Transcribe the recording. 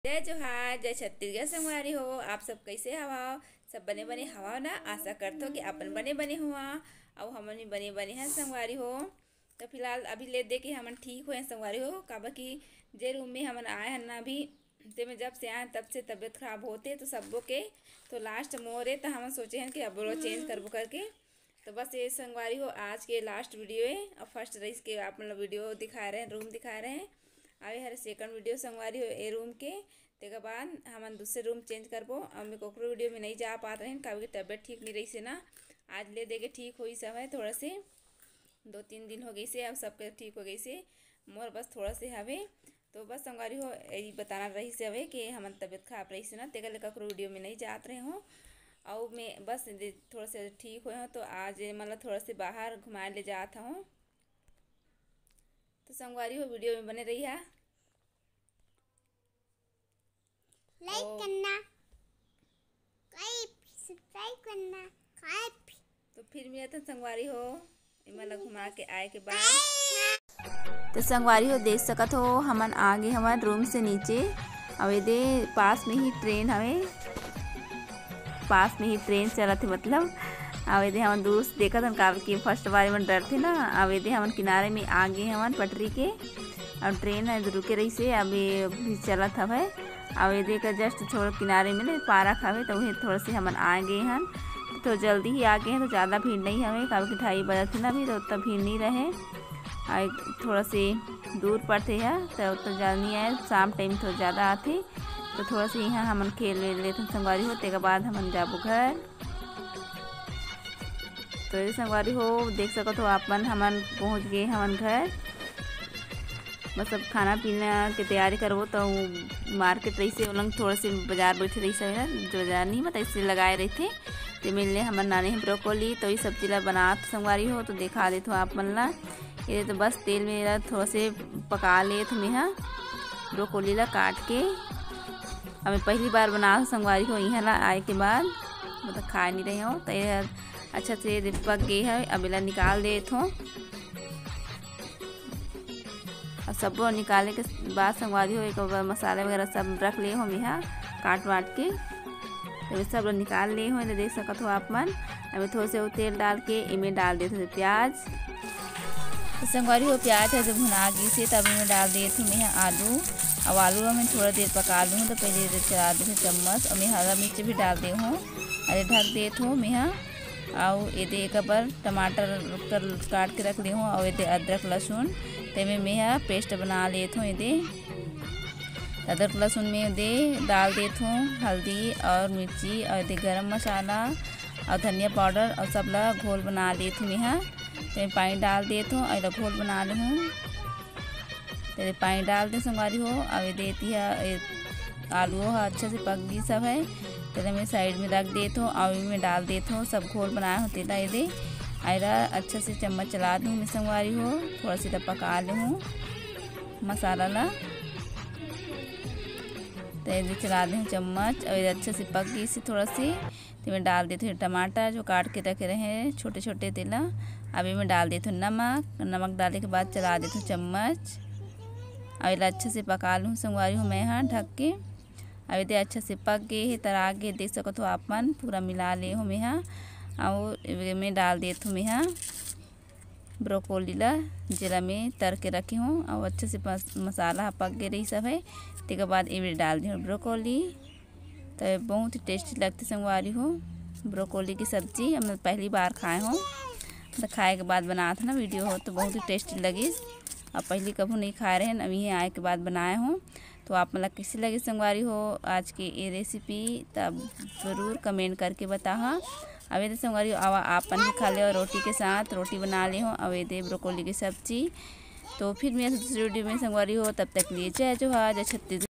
जय जोहार, जय छत्तीसगढ़ संगवारी हो। आप सब कैसे हवा? सब बने बने हवा ना। आशा करते हो कि अपन बने बने हुआ और हमन भी बने बने हैं संगवारी हो। तो फिलहाल अभी ले दे के हमन ठीक हुए संगवारी हो। काबर कि जे रूम में हमन आए हैं ना अभी ते में जब से आए तब से तबीयत खराब होते तो सबो के तो लास्ट मोरे तो हम सोचे हैं कि अब वो चेंज करबो करके। तो बस ये संगवारी हो आज के लास्ट वीडियो है और फर्स्ट रईस के आप मतलब वीडियो दिखा रहे हैं, रूम दिखा रहे हैं। अभी हर सेकंड वीडियो संगवारी हो ए रूम के तेके बाद हम दूसरे रूम चेंज करबो। और मैं कोकरो वीडियो में नहीं जा पाते हैं काबर की तबीयत ठीक नहीं रही से ना। आज ले दे के ठीक हुई सब है, थोड़ा से 2-3 दिन हो गई से अब सबके ठीक हो गई से मोर बस थोड़ा से हवे। तो बस संगवारी हो यही बताना रही से हवे कि हमन तबीयत खराब रही से ना तेकर ले ककरो वीडियो में नहीं जात रहे हो। और मैं बस थोड़ा से ठीक हुए हूँ तो आज मतलब थोड़ा से बाहर घुमाए ले जाता हूँ। तो संगवारी हो वीडियो में बने रही है, लाइक करना, सब्सक्राइब करना, तो फिर मैं तो संगवारी हो मतलब घुमा के आए के बाद तो संगवारी हो देख सकत हो हमन आगे हमारे रूम से नीचे अवे दे पास में ही ट्रेन हवे, पास में ही ट्रेन चलत है मतलब अवे दे हमन दूर से देखत हन काबर की फर्स्ट बार में डर थे ना। अवे दे हमन किनारे में आगे हमन पटरी के और ट्रेन है रुके रही से अभी चलत हवे। अवे दे का जस्ट थोड़ा किनारे में ना पार्क हवे तो वही थोड़ा से हमन आ गए हन। तो जल्दी ही आ गए हैं तो ज़्यादा भीड़ नहीं हवे काबर की 2:30 बजे थे ना अभी तो उतना भीड़ नहीं रहे। थोड़ा से दूर पड़ते है तो उतना ज़्यादा नहीं आए, शाम टाइम थोड़ा ज़्यादा आते तो थोड़ा से यहाँ हमन खेल लेते संगवारी हो। तेके बाद हमन जाबो घर। तो ये संगवारी हो देख सकत हो आपन हमन पहुँच गए हमन घर। बस अब खाना पीना के तैयारी करबो तो मार्केट रही से उलंग थोड़ा से बाजार बैठे रही से ना, जो बाजार नहीं मतलब इससे लगाए रही थे तो मिल ले हमन नाने हैं ब्रोकोली। तो ये सब्जी ला बना संगवारी हो तो दिखा देते हो आप मन ला। ये तो बस तेल में थोड़ा से पका ले तो मैं ब्रोकोली ला काट के हमें पहली बार बना संगवारी हो यहाँ ला आए के बाद मतलब खा नहीं रहे हो। तो ये अच्छा से पक गई है, अब इला निकाल दे थो। और सब निकालने के बाद संगवारी हो एक मसाले वगैरह सब रख ले हो यहाँ काट वाट के तो सब निकाल ले हो। देख सकत हो आप मन। अभी थोड़ा से तेल डाल के इमें डाल देते थे प्याज। तो संगवारी हो प्याज है जब भुना गई से तब मैं डाल दिए थे मैं आलू। अब आलू में थोड़ा देर पका लूँ तो पहले चला दे चम्मच और मैं हरा मिर्च भी डाल दे हूँ। अरे ढक दे हूँ मैं और ये एक बार टमाटर काट के रख ली हूँ और ये अदरक लहसुन ते में मैं पेस्ट बना लेती हूँ। ये अदरक लहसुन में दे डाल देती हूँ हल्दी और मिर्ची और दे गरम मसाला और धनिया पाउडर और सब ला घोल बना लेती हूँ मैं। तो पानी डाल देती हूँ और घोल बना ले हूँ। तो पानी डाल दे संगवारी हो और देती है आलू अच्छे से पक गई सब है तो मैं साइड में रख देती हूँ और मैं डाल देती हूँ सब घोल बनाया होते ला। ये आयरा अच्छे से चम्मच चला दूँ मैं संगवारी हो थोड़ा सा पका ले हूँ मसाला ला। तो ये चला दूँ चम्मच और अच्छे से पक गई से थोड़ा सी तो मैं डाल देती हूँ टमाटर जो काट के रखे रहे हैं छोटे छोटे तेला। अभी मैं डाल देती हूँ नमक डालने के बाद चला देती हूँ चम्मच और अच्छे से पका लूँ संगवारी हूँ मैं यहाँ ढक के। अभी तो अच्छे से पक गए है तरा के देख सकते हो आप मन पूरा मिला ले हूँ मैं यहाँ और मैं डाल देती हूँ मैं यहाँ ब्रोकोली ला जिला में तर के रखी हूँ और अच्छे से मसाला पक गए रही सब है। इसके बाद ये डाल दी हूँ ब्रोकोली। तो बहुत ही टेस्टी लगती संगवारी हो ब्रोकोली की सब्जी। हम पहली बार खाए हों तो खाए के बाद बनाया था ना वीडियो हो तो बहुत ही टेस्टी लगी। और पहले कभी नहीं खा रहे हैं अभी आए के बाद बनाए हूँ। तो आप मतलब कैसी लगी संगवारी हो आज की ये रेसिपी तब ज़रूर कमेंट करके बताओ। अवे दे संगवारी हो आवा आपन भी खा ले और रोटी के साथ रोटी बना ले हो अवे दे ब्रोकोली की सब्जी। तो फिर मैं दूसरी वीडियो में संगवारी हो तब तक लिए जय जोहार, जय छत्तीसगढ़।